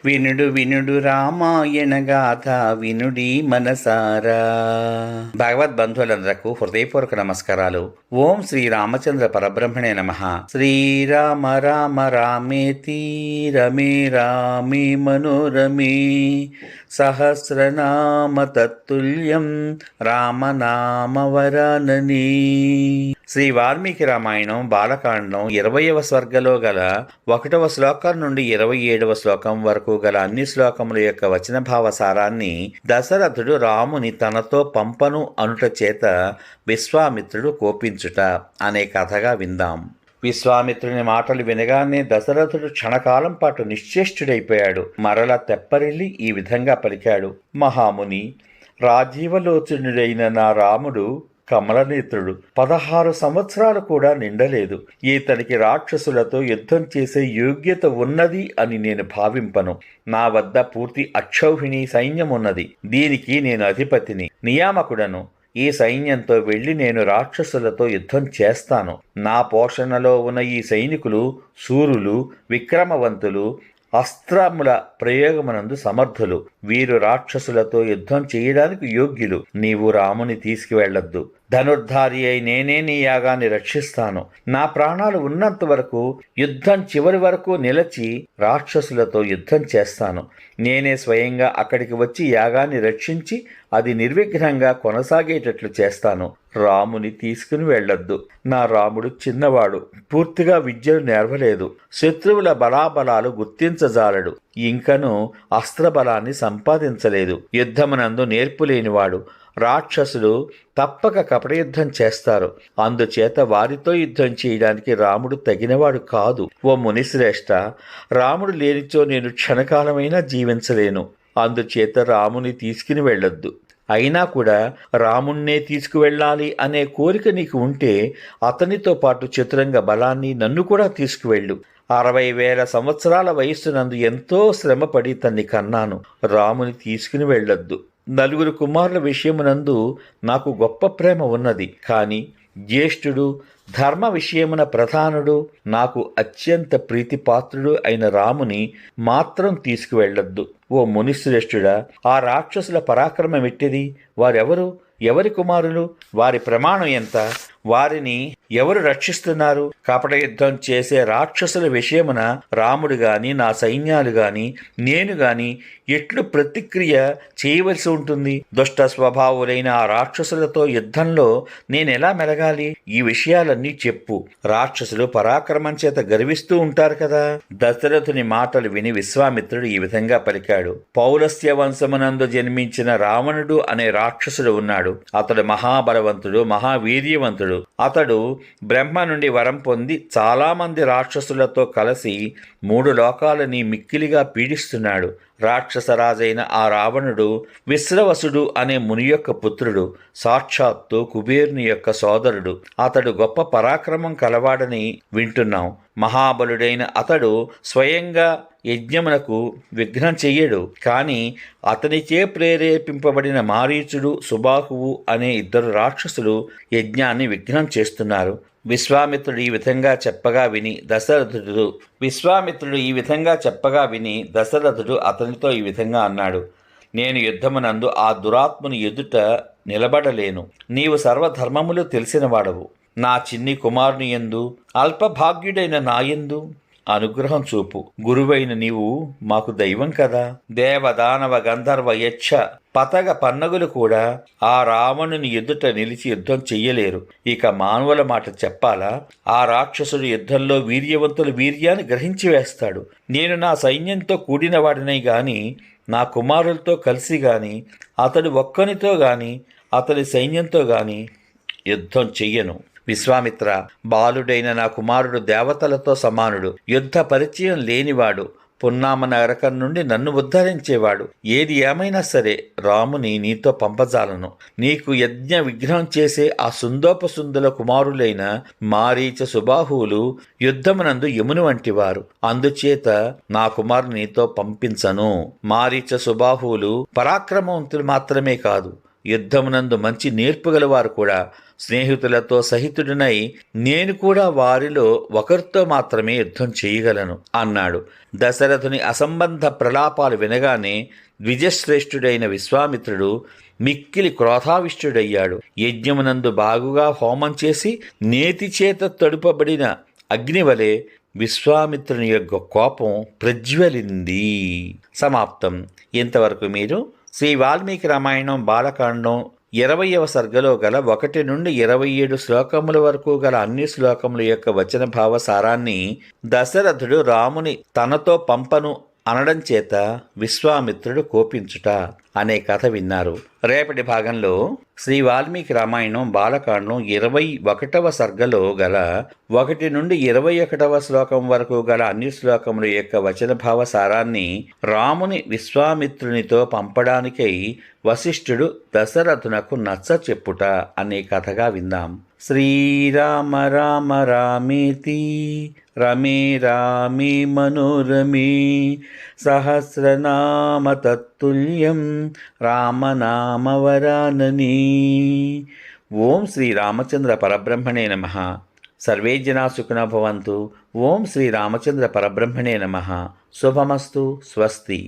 వినుడు వినుడు రామాయణ గాథ వినుడి మనసారా. భగవద్ బంధువులందరకు హృదయపూర్వక నమస్కారాలు. ఓం శ్రీ రామచంద్ర పరబ్రహ్మణే నమః. శ్రీరామ రామ రామేతి రమే రామే మనోరమే సహస్రనామ తత్తుల్యం రామనామ వరానని. శ్రీ వాల్మీకి రామాయణం బాలకాండం 20వ స్వర్గలో గల 1వ శ్లోకం నుండి 27వ శ్లోకం వరకు గల అన్ని శ్లోకముల యొక్క వచన భావ సారాన్ని దశరథుడు రాముని తనతో పంపను అనుట చేత విశ్వామిత్రుడు కోపించుట అనే కథగా విందాం. విశ్వామిత్రుని మాటలు వినగానే దశరథుడు క్షణకాలం పాటు నిశ్చేష్టుడైపోయాడు. మరలా తెప్పరిల్లి ఈ విధంగా పలికాడు. మహాముని, రాజీవలోచనుడైన నా రాముడు కమలనేత్రుడు. 16 సంవత్సరాలు కూడా నిండలేదు. ఈతనికి రాక్షసులతో యుద్ధం చేసే యోగ్యత ఉన్నది అని నేను భావింపను. నా వద్ద పూర్తి అక్షౌహిణి సైన్యమున్నది. దీనికి నేను అధిపతిని, నియామకుడను. ఈ సైన్యంతో వెళ్లి నేను రాక్షసులతో యుద్ధం చేస్తాను. నా పోషణలో ఉన్న ఈ సైనికులు శూరులు, విక్రమవంతులు, అస్త్రముల ప్రయోగమునందు సమర్థులు. వీరు రాక్షసులతో యుద్ధం చేయడానికి యోగ్యులు. నీవు రాముని తీసుకువెళ్లొద్దు. ధనుర్ధారి అయి నేనే నీ యాగాన్ని రక్షిస్తాను. నా ప్రాణాలు ఉన్నంత వరకు యుద్ధం చివరి వరకు నిలచి రాక్షసులతో యుద్ధం చేస్తాను. నేనే స్వయంగా అక్కడికి వచ్చి యాగాన్ని రక్షించి అది నిర్విఘ్నంగా కొనసాగేటట్లు చేస్తాను. రాముని తీసుకుని వెళ్ళొద్దు. నా రాముడు చిన్నవాడు, పూర్తిగా విద్యను నేర్వలేదు. శత్రువుల బలాబలాలు గుర్తించజాలడు. ఇంకను అస్త్రబలాన్ని సంపాదించలేదు. యుద్ధమునందు నేర్పులేనివాడు. రాక్షసులు తప్పక కపటయుద్ధం చేస్తారు. అందుచేత వారితో యుద్ధం చేయడానికి రాముడు తగినవాడు కాదు. ఓ మునిశ్రేష్ఠ, రాముడు లేనిచో నేను క్షణకాలమైనా జీవించలేను. అందుచేత రాముని తీసుకుని వెళ్ళొద్దు. అయినా కూడా రాముణ్ణే తీసుకువెళ్ళాలి అనే కోరిక నీకు ఉంటే అతనితో పాటు చతురంగ బలాన్ని నన్ను కూడా తీసుకువెళ్ళు. 60,000 సంవత్సరాల వయస్సునందు ఎంతో శ్రమపడి తన్ని కన్నాను. రాముని తీసుకుని వెళ్ళొద్దు. 4 కుమారుల విషయమునందు నాకు గొప్ప ప్రేమ ఉన్నది. కానీ జ్యేష్ఠుడు, ధర్మ విషయమున ప్రధానుడు, నాకు అత్యంత ప్రీతిపాత్రుడు అయిన రాముని మాత్రం తీసుకువెళ్ళొద్దు. ఓ మునిశ్రేష్ఠుడా, ఆ రాక్షసుల పరాక్రమం ఎట్టిది? వారెవరు? ఎవరి కుమారులు? వారి ప్రమాణం ఎంత? వారిని ఎవరు రక్షిస్తున్నారు? కపట యుద్ధం చేసే రాక్షసుల విషయమున రాముడు గాని, నా సైన్యాలు గాని, నేను గాని ఎట్లు ప్రతిక్రియ చేయవలసి ఉంటుంది? దుష్ట స్వభావులైన ఆ రాక్షసులతో యుద్ధంలో నేనెలా మెలగాలి? ఈ విషయాలన్నీ చెప్పు. రాక్షసులు పరాక్రమం చేత గర్విస్తూ ఉంటారు కదా. దశరథుని మాటలు విని విశ్వామిత్రుడు ఈ విధంగా పలికాడు. పౌలస్త్య వంశమునందు జన్మించిన రావణుడు అనే రాక్షసుడు ఉన్నాడు. అతడు మహాబలవంతుడు, మహావీర్యవంతుడు. అతడు బ్రహ్మ నుండి వరం పొంది చాలామంది రాక్షసులతో కలిసి 3 లోకాలని మిక్కిలిగా పీడిస్తున్నాడు. రాక్షసరాజైన ఆ రావణుడు విశ్రవసుడు అనే ముని యొక్క పుత్రుడు. సాక్షాత్తు కుబేరుని యొక్క సోదరుడు. అతడు గొప్ప పరాక్రమం కలవాడని వింటున్నాం. మహాబలుడైన అతడు స్వయంగా యజ్ఞమునకు విఘ్నం చెయ్యడు. కానీ అతనిచే ప్రేరేపింపబడిన మారీచుడు, సుబాహువు అనే 2 రాక్షసులు యజ్ఞాన్ని విఘ్నం చేస్తున్నారు. విశ్వామిత్రుడు ఈ విధంగా చెప్పగా విని దశరథుడు అతనితో ఈ విధంగా అన్నాడు. నేను యుద్ధమునందు ఆ దురాత్ముని ఎదుట నిలబడలేను. నీవు సర్వధర్మములు తెలిసినవాడవు. నా చిన్ని కుమారుని యందు, అల్పభాగ్యుడైన నాయందు అనుగ్రహం చూపు. గురువైన నీవు మాకు దైవం కదా. దేవదానవ గంధర్వ యక్ష పతగ పన్నగులు కూడా ఆ రావణుని ఎదుట నిలిచి యుద్ధం చెయ్యలేరు. ఇక మానవుల మాట చెప్పాలా? ఆ రాక్షసుడు యుద్ధంలో వీర్యవంతుల వీర్యాన్ని గ్రహించి వేస్తాడు. నేను నా సైన్యంతో కూడిన వాడినై గాని, నా కుమారులతో కలిసి గాని, అతడు ఒక్కనితో గాని, అతడి సైన్యంతో గాని యుద్ధం చెయ్యను. విశ్వామిత్ర, బాలుడైన నా కుమారుడు దేవతలతో సమానుడు. యుద్ధ పరిచయం లేనివాడు. పున్నామ నరకం నుండి నన్ను ఉద్ధరించేవాడు. ఏది ఏమైనా సరే రాముని నీతో పంపజాలను. నీకు యజ్ఞ విఘ్నం చేసే ఆ సుందోపసుందుల కుమారులైన మారీచ, సుబాహువులు యుద్ధమునందు యమును వంటివారు. అందుచేత నా కుమారుని నీతో పంపించను. మారీచ, సుబాహువులు పరాక్రమవంతులు మాత్రమే కాదు, యుద్ధమునందు మంచి నేర్పుగలవారు కూడా. స్నేహితులతో సహితుడినై నేను కూడా వారిలో ఒకరితో మాత్రమే యుద్ధం చేయగలను అన్నాడు. దశరథుని అసంబంధ ప్రలాపాలు వినగానే ద్విజశ్రేష్ఠుడైన విశ్వామిత్రుడు మిక్కిలి క్రోధావిష్టుడయ్యాడు. యజ్ఞమునందు బాగుగా హోమం చేసి నేతి చేత తడుపబడిన అగ్నివలే విశ్వామిత్రుని యొక్క కోపం ప్రజ్వలింది. సమాప్తం. ఇంతవరకు మీరు శ్రీ వాల్మీకి రామాయణం బాలకాండం 20వ సర్గలో గల 1 నుండి 27 శ్లోకముల వరకు గల అన్ని శ్లోకముల యొక్క వచన భావ సారాన్ని దశరథుడు రాముని తనతో పంపను అనడం చేత విశ్వామిత్రుడు కోపించుట అనే కథ విన్నారు. రేపటి భాగంలో శ్రీ వాల్మీకి రామాయణం బాలకాండం 21వ సర్గలో గల 1 నుండి 21వ శ్లోకం వరకు గల అన్ని శ్లోకముల యొక్క వచన భావ సారాన్ని రాముని విశ్వామిత్రునితో పంపడానికై వశిష్ఠుడు దశరథునకు నచ్చ చెప్పుట అనే కథగా విందాం. శ్రీరామ రామ రామేతి రమే రామే మనోరమే సహస్రనామ తత్తుల్యం రామనామవరాననే. ఓం శ్రీ రామచంద్ర పరబ్రహ్మణే నమః. సర్వే జనా సుఖినో భవంతు. ఓం శ్రీ రామచంద్ర పరబ్రహ్మణే నమః. శుభమస్తు. స్వస్తి.